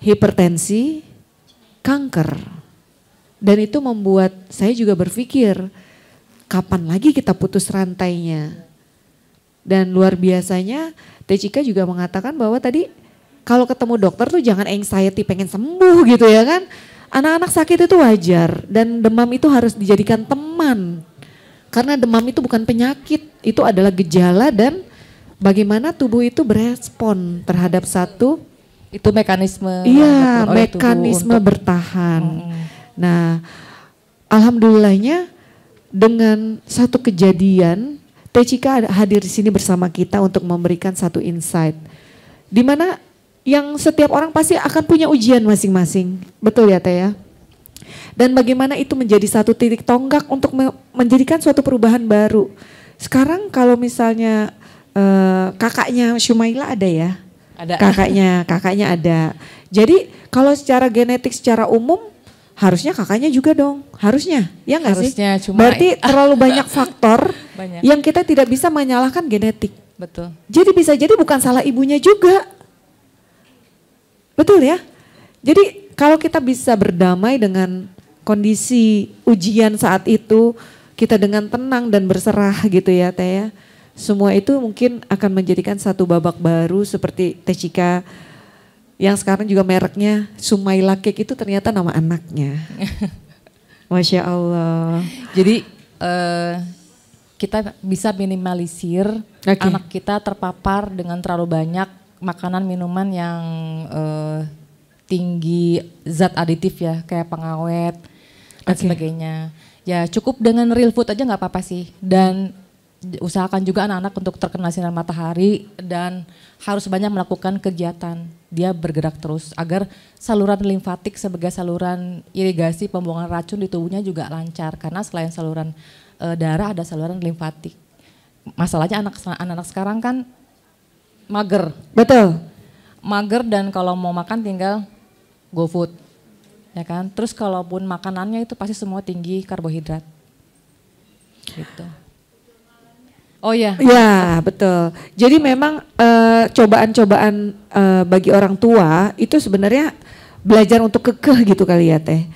hipertensi, kanker. Dan itu membuat saya juga berpikir, kapan lagi kita putus rantainya. Dan luar biasanya Teh Cika juga mengatakan bahwa tadi kalau ketemu dokter tuh jangan anxiety pengen sembuh gitu ya kan. Anak-anak sakit itu wajar dan demam itu harus dijadikan teman. Karena demam itu bukan penyakit, itu adalah gejala dan bagaimana tubuh itu berespon terhadap satu itu mekanisme. Iya, mekanisme bertahan. Nah, alhamdulillahnya dengan satu kejadian Teh Cika hadir di sini bersama kita untuk memberikan satu insight. Di mana yang setiap orang pasti akan punya ujian masing-masing. Betul ya Teh ya? Dan bagaimana itu menjadi satu titik tonggak untuk menjadikan suatu perubahan baru. Sekarang kalau misalnya kakaknya Shumaila ada ya? Ada. Kakaknya ada. Jadi kalau secara genetik secara umum harusnya kakaknya juga dong. Harusnya, ya nggak sih? Harusnya, cuma berarti terlalu banyak faktor banyak. Yang kita tidak bisa menyalahkan genetik. Betul. Jadi bisa jadi bukan salah ibunya juga. Betul ya? Jadi kalau kita bisa berdamai dengan kondisi ujian saat itu, kita dengan tenang dan berserah gitu ya Teh ya. Semua itu mungkin akan menjadikan satu babak baru seperti Teh Cika yang sekarang juga mereknya Sumaila Cake itu ternyata nama anaknya. Masya Allah. Jadi kita bisa minimalisir anak kita terpapar dengan terlalu banyak makanan minuman yang tinggi zat aditif ya kayak pengawet dan sebagainya. Ya cukup dengan real food aja nggak apa-apa sih. Dan usahakan juga anak-anak untuk terkena sinar matahari dan harus banyak melakukan kegiatan. Dia bergerak terus agar saluran limfatik sebagai saluran irigasi pembuangan racun di tubuhnya juga lancar. Karena selain saluran darah ada saluran limfatik. Masalahnya anak-anak sekarang kan mager. Betul. Mager dan kalau mau makan tinggal GoFood. Ya kan? Terus kalaupun makanannya itu pasti semua tinggi karbohidrat. Gitu. Oh ya. Ya, betul. Jadi memang cobaan-cobaan bagi orang tua itu sebenarnya belajar untuk kekeh gitu kali ya Teh.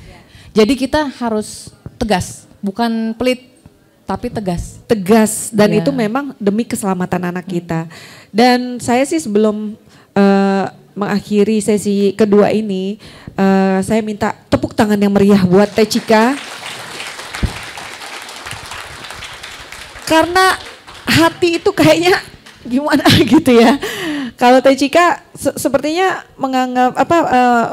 Jadi kita harus tegas, bukan pelit tapi tegas. Tegas dan itu memang demi keselamatan anak kita. Dan saya sih sebelum mengakhiri sesi kedua ini, saya minta tepuk tangan yang meriah buat Teh Cika. Karena hati itu kayaknya gimana gitu ya. Kalau Teh Cika sepertinya menganggap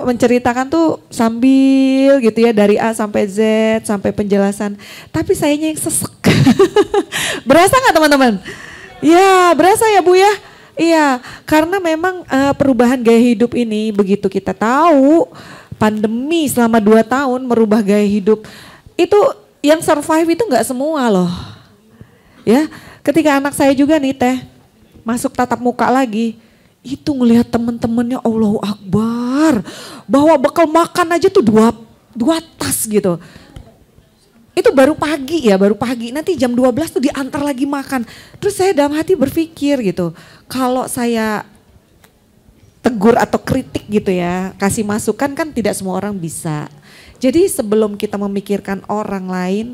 menceritakan tuh sambil gitu ya dari A sampai Z sampai penjelasan. Tapi sayanya yang sesek. Berasa nggak teman-teman? Ya berasa ya Bu ya. Iya karena memang perubahan gaya hidup ini begitu kita tahu pandemi selama 2 tahun merubah gaya hidup itu yang survive itu nggak semua loh. Ya ketika anak saya juga nih Teh masuk tatap muka lagi. Itu ngelihat temen-temennya Allahu Akbar. Bawa bekal makan aja tuh dua tas gitu. Itu baru pagi ya, baru pagi. Nanti jam 12 tuh diantar lagi makan. Terus saya dalam hati berpikir gitu, kalau saya tegur atau kritik gitu ya, kasih masukan kan tidak semua orang bisa. Jadi sebelum kita memikirkan orang lain,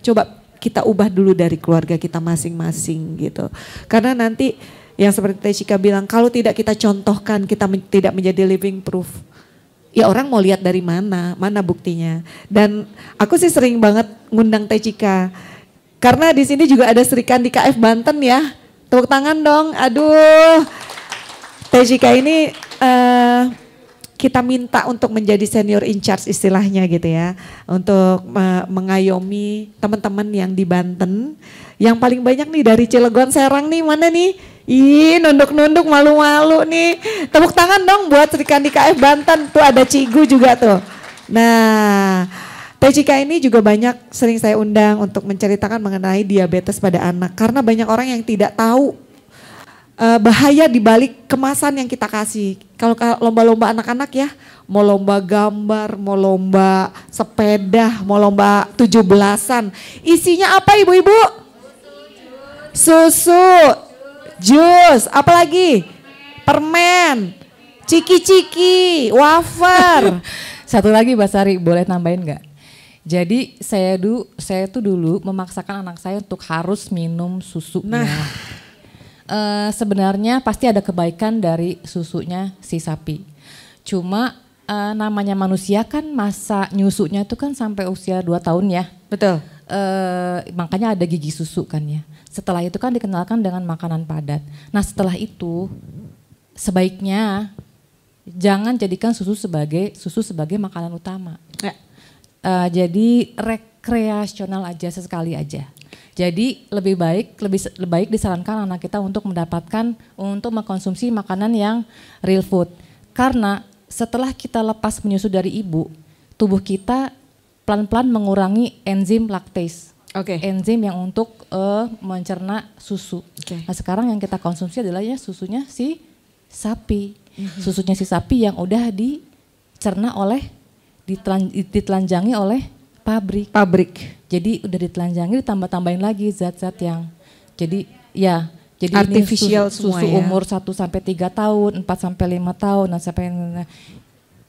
coba kita ubah dulu dari keluarga kita masing-masing gitu. Karena nanti yang seperti Teshika bilang, kalau tidak kita contohkan, kita tidak menjadi living proof. Ya orang mau lihat dari mana buktinya. Dan aku sih sering banget ngundang Teshika. Karena di sini juga ada Serikandi KF Banten ya. Tepuk tangan dong, aduh. Teshika ini kita minta untuk menjadi senior in charge istilahnya gitu ya. Untuk mengayomi teman-teman yang di Banten. Yang paling banyak nih dari Cilegon, Serang nih, mana nih? Ih, nunduk-nunduk malu-malu nih. Tepuk tangan dong buat Serikandi KF Banten. Tuh ada Cigu juga tuh. Nah, Teshika ini juga banyak sering saya undang untuk menceritakan mengenai diabetes pada anak. Karena banyak orang yang tidak tahu bahaya di balik kemasan yang kita kasih. Kalau lomba-lomba anak-anak ya, mau lomba gambar, mau lomba sepeda, mau lomba 17-an. Isinya apa ibu-ibu? Susu, jus, apalagi? Permen, ciki-ciki, wafer. Satu lagi Mbak Sari, boleh nambahin nggak? Jadi saya tuh dulu memaksakan anak saya untuk harus minum susunya. Nah. Sebenarnya pasti ada kebaikan dari susunya si sapi. Cuma namanya manusia kan masa nyusunya itu kan sampai usia 2 tahun ya. Betul. Makanya ada gigi susu kan ya. Setelah itu kan dikenalkan dengan makanan padat. Nah setelah itu sebaiknya jangan jadikan susu sebagai makanan utama. Ya. Jadi rekreasional aja, sesekali aja. Jadi lebih baik disarankan anak kita untuk mengkonsumsi makanan yang real food. Karena setelah kita lepas menyusu dari ibu, tubuh kita pelan-pelan mengurangi enzim laktase. Enzim yang untuk mencerna susu. Nah sekarang yang kita konsumsi adalah ya susunya si sapi. Susunya si sapi yang udah dicerna ditelanjangi oleh pabrik. Jadi udah ditelanjangi ditambah-tambahin lagi zat-zat yang jadi artificial ini susu ya. Umur 1 sampai 3 tahun, 4 sampai 5 tahun dan sampai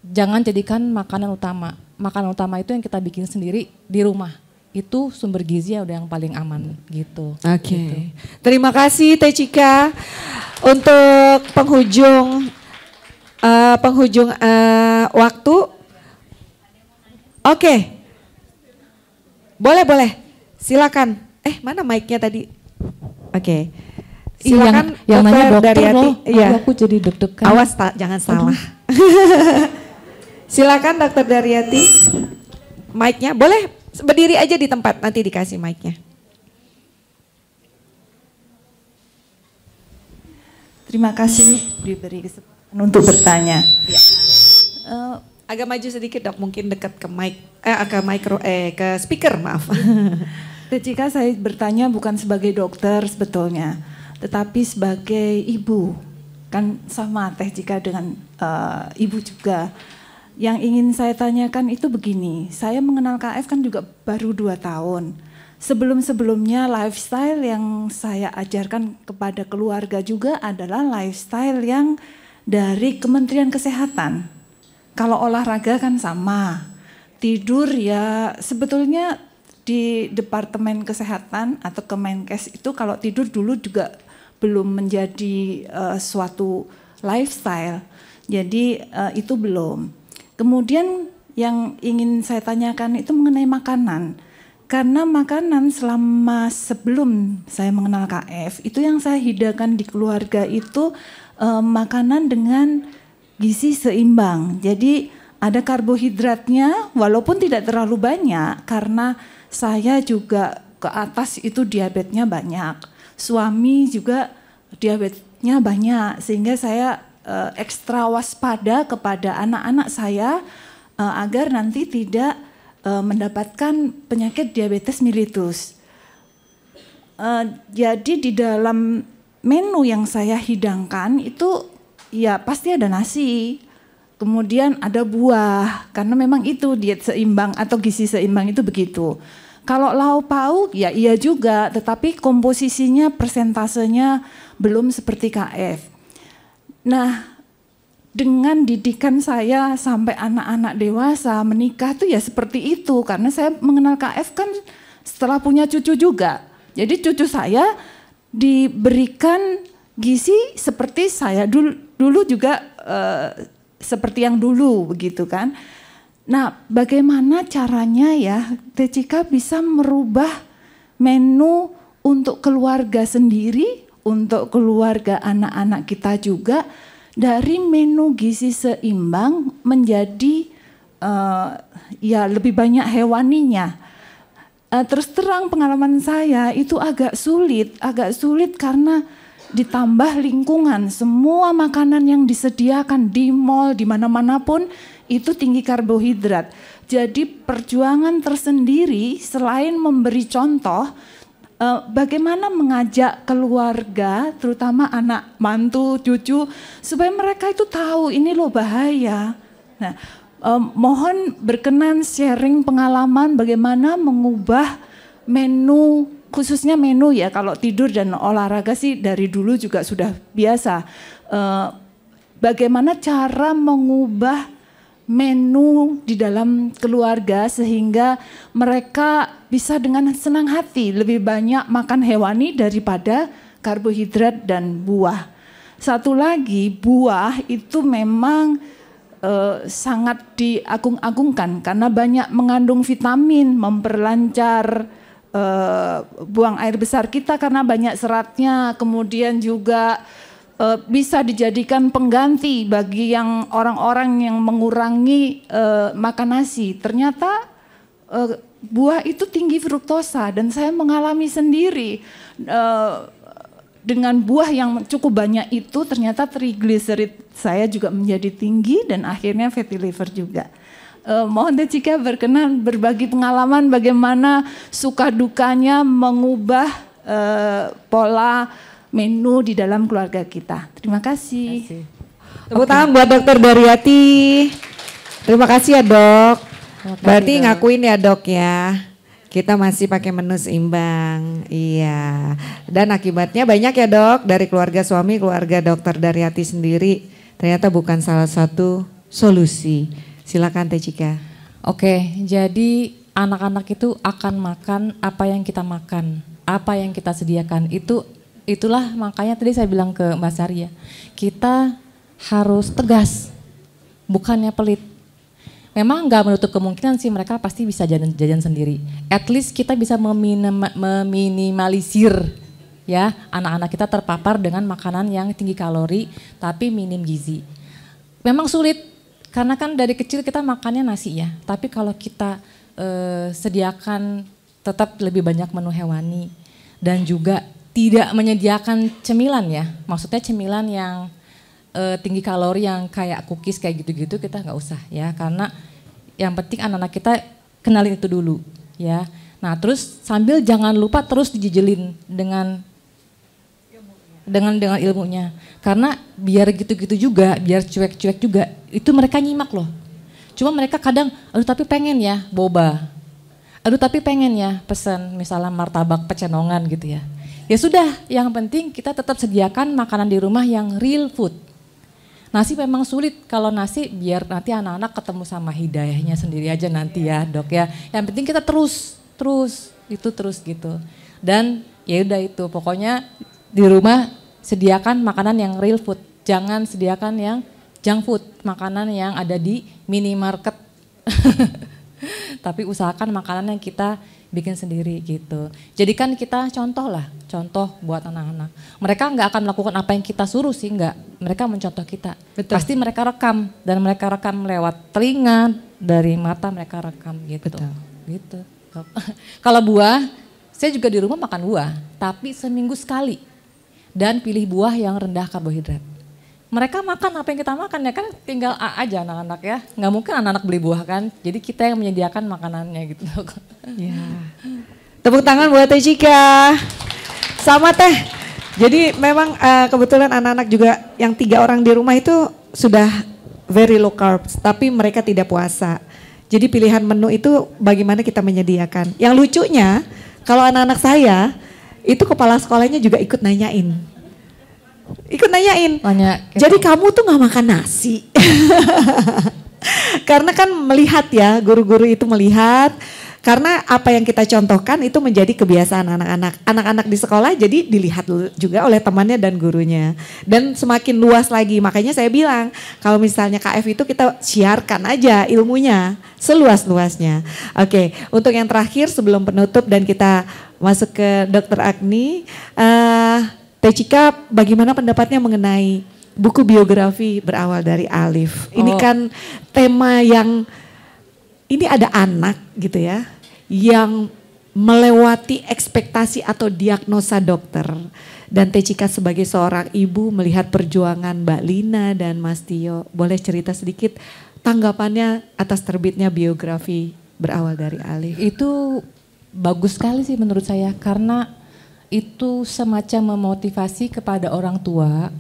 jangan jadikan makanan utama. Makanan utama itu yang kita bikin sendiri di rumah. Itu sumber gizi udah yang paling aman gitu. Oke. Gitu. Terima kasih Teshika untuk penghujung waktu. Oke. Boleh. Silakan. Mana mic-nya tadi? Oke. Silakan yang nanya dokter Daryati. loh. Iya. Aku jadi deg-degan. Awas jangan salah. Silakan Dokter Daryati. Mic-nya boleh berdiri aja di tempat, nanti dikasih mic-nya. Terima kasih diberi kesempatan untuk bertanya. Ya. Agak maju sedikit dok, mungkin dekat ke mic, ke speaker maaf. Ketika saya bertanya bukan sebagai dokter sebetulnya, tetapi sebagai ibu, kan sama Teh Cika dengan ibu juga. Yang ingin saya tanyakan itu begini, saya mengenal KF kan juga baru 2 tahun. Sebelum-sebelumnya lifestyle yang saya ajarkan kepada keluarga juga adalah lifestyle yang dari Kementerian Kesehatan. Kalau olahraga kan sama, tidur ya sebetulnya di Departemen Kesehatan atau Kemenkes itu kalau tidur dulu juga belum menjadi suatu lifestyle, jadi itu belum. Kemudian yang ingin saya tanyakan itu mengenai makanan, karena makanan selama sebelum saya mengenal KF itu yang saya hidangkan di keluarga itu makanan dengan gizi seimbang. Jadi ada karbohidratnya walaupun tidak terlalu banyak karena saya juga ke atas itu diabetesnya banyak. Suami juga diabetesnya banyak sehingga saya ekstra waspada kepada anak-anak saya agar nanti tidak mendapatkan penyakit diabetes mellitus. Jadi di dalam menu yang saya hidangkan itu ya pasti ada nasi, kemudian ada buah, karena memang itu diet seimbang atau gizi seimbang itu begitu. Kalau lauk pauk ya iya juga, tetapi komposisinya, persentasenya belum seperti KF. Nah, dengan didikan saya sampai anak-anak dewasa menikah tuh ya seperti itu, karena saya mengenal KF kan setelah punya cucu juga. Jadi cucu saya diberikan gizi seperti saya dulu juga seperti yang dulu begitu kan. Nah, bagaimana caranya ya TCK bisa merubah menu untuk keluarga sendiri, untuk keluarga anak-anak kita juga, dari menu gizi seimbang menjadi ya lebih banyak hewaninya. Terus terang pengalaman saya itu agak sulit karena ditambah lingkungan, semua makanan yang disediakan di mall, di mana-mana pun itu tinggi karbohidrat. Jadi perjuangan tersendiri selain memberi contoh, bagaimana mengajak keluarga, terutama anak mantu, cucu, supaya mereka itu tahu ini loh bahaya. Nah, mohon berkenan sharing pengalaman bagaimana mengubah menu, khususnya menu ya, kalau tidur dan olahraga sih dari dulu juga sudah biasa. Bagaimana cara mengubah menu di dalam keluarga sehingga mereka bisa dengan senang hati lebih banyak makan hewani daripada karbohidrat dan buah. Satu lagi, buah itu memang sangat diagung-agungkan karena banyak mengandung vitamin, memperlancar buang air besar kita karena banyak seratnya, kemudian juga bisa dijadikan pengganti bagi yang orang-orang yang mengurangi makan nasi. Ternyata buah itu tinggi fruktosa dan saya mengalami sendiri dengan buah yang cukup banyak itu ternyata trigliserid saya juga menjadi tinggi dan akhirnya fatty liver juga. Mohon Jika berkenan berbagi pengalaman bagaimana suka dukanya mengubah pola menu di dalam keluarga kita. Terima kasih. Tepuk tangan buat Dokter Daryati. Terima kasih ya Dok. Berarti ngakuin ya Dok ya. Kita masih pakai menu seimbang. Iya. Dan akibatnya banyak ya Dok, dari keluarga suami, keluarga Dokter Daryati sendiri. Ternyata bukan salah satu solusi. Silakan Teh Cika. Oke, jadi anak-anak itu akan makan apa yang kita makan, apa yang kita sediakan. Itulah makanya tadi saya bilang ke Mbak Sari ya, kita harus tegas, bukannya pelit. Memang nggak menutup kemungkinan sih mereka pasti bisa jajan sendiri. At least kita bisa meminimalisir ya anak-anak kita terpapar dengan makanan yang tinggi kalori tapi minim gizi. Memang sulit karena kan dari kecil kita makannya nasi ya. Tapi kalau kita sediakan tetap lebih banyak menu hewani dan juga tidak menyediakan cemilan ya, maksudnya cemilan yang tinggi kalori yang kayak cookies kayak gitu-gitu kita nggak usah ya, karena yang penting anak-anak kita kenalin itu dulu ya. Nah terus sambil jangan lupa terus dijejelin dengan ilmunya, karena biar gitu-gitu juga, biar cuek-cuek juga, itu mereka nyimak loh. Cuma mereka kadang, aduh tapi pengen ya boba, aduh tapi pengen ya pesen misalnya martabak pecenongan gitu ya. Ya sudah, yang penting kita tetap sediakan makanan di rumah yang real food. Nasi memang sulit, kalau nasi biar nanti anak-anak ketemu sama hidayahnya sendiri aja nanti ya Dok ya. Yang penting kita terus gitu. Dan ya udah itu, pokoknya di rumah sediakan makanan yang real food. Jangan sediakan yang junk food, makanan yang ada di minimarket. Tapi usahakan makanan yang kita bikin sendiri gitu. Jadikan kita contoh buat anak-anak. Mereka nggak akan melakukan apa yang kita suruh sih, nggak. Mereka mencontoh kita. Betul. Pasti mereka rekam dan mereka rekam lewat telinga, dari mata mereka rekam gitu. Betul. Gitu. Kalau buah, saya juga di rumah makan buah, tapi seminggu sekali. Dan pilih buah yang rendah karbohidrat. Mereka makan apa yang kita makan ya kan, tinggal aja anak-anak ya. Nggak mungkin anak-anak beli buah kan, jadi kita yang menyediakan makanannya gitu. Ya. Tepuk tangan buat Teh Cika. Sama Teh Jadi memang kebetulan anak-anak juga yang 3 orang di rumah itu sudah very low carbs, tapi mereka tidak puasa. Jadi pilihan menu itu bagaimana kita menyediakan. Yang lucunya kalau anak-anak saya itu kepala sekolahnya juga ikut nanyain. Jadi kamu tuh nggak makan nasi? Karena kan melihat ya, guru-guru itu melihat. Karena apa yang kita contohkan itu menjadi kebiasaan anak-anak. Anak-anak di sekolah jadi dilihat juga oleh temannya dan gurunya. Dan semakin luas lagi, makanya saya bilang kalau misalnya KF itu kita siarkan aja ilmunya seluas-luasnya. Oke, untuk yang terakhir sebelum penutup dan kita masuk ke Dr. Agni, Teh Cika bagaimana pendapatnya mengenai buku biografi berawal dari Alif? Ini kan tema yang, ini ada anak gitu ya, yang melewati ekspektasi atau diagnosa dokter. Dan Teh Cika sebagai seorang ibu melihat perjuangan Mbak Lina dan Mas Tio. Boleh cerita sedikit tanggapannya atas terbitnya biografi berawal dari Alif? Itu bagus sekali sih menurut saya, karena itu semacam memotivasi kepada orang tua,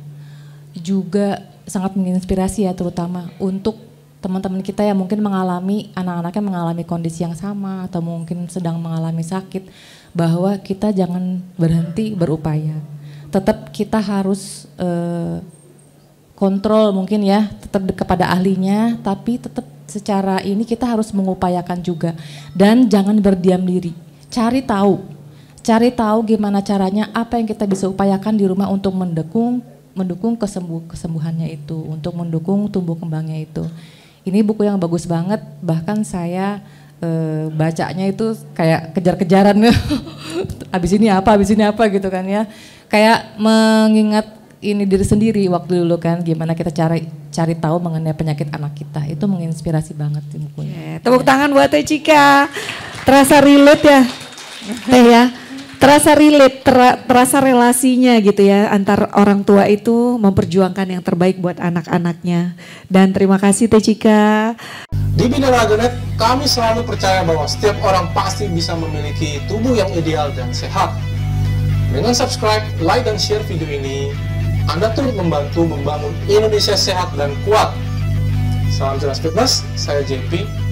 juga sangat menginspirasi ya, terutama untuk teman-teman kita yang mungkin mengalami, anak-anaknya mengalami kondisi yang sama atau mungkin sedang mengalami sakit, bahwa kita jangan berhenti berupaya. Tetap kita harus kontrol mungkin ya, tetap kepada ahlinya, tapi tetap secara ini kita harus mengupayakan juga. Dan jangan berdiam diri, cari tahu gimana caranya, apa yang kita bisa upayakan di rumah untuk mendukung kesembuhannya itu, untuk mendukung tumbuh kembangnya itu. Ini buku yang bagus banget, bahkan saya bacanya itu kayak kejar-kejaran, abis ini apa gitu kan ya. Kayak mengingat ini diri sendiri waktu dulu kan, gimana kita cari tahu mengenai penyakit anak kita. Itu menginspirasi banget di bukunya. Tepuk tangan buat Teh Cika, terasa relate ya Teh ya. Terasa relate, terasa relasinya gitu ya antar orang tua itu memperjuangkan yang terbaik buat anak-anaknya. Dan terima kasih Teh Cika. Di Bina Raganet, kami selalu percaya bahwa setiap orang pasti bisa memiliki tubuh yang ideal dan sehat. Dengan subscribe, like, dan share video ini, Anda turut membantu membangun Indonesia sehat dan kuat. Salam jelas fitness, saya JP.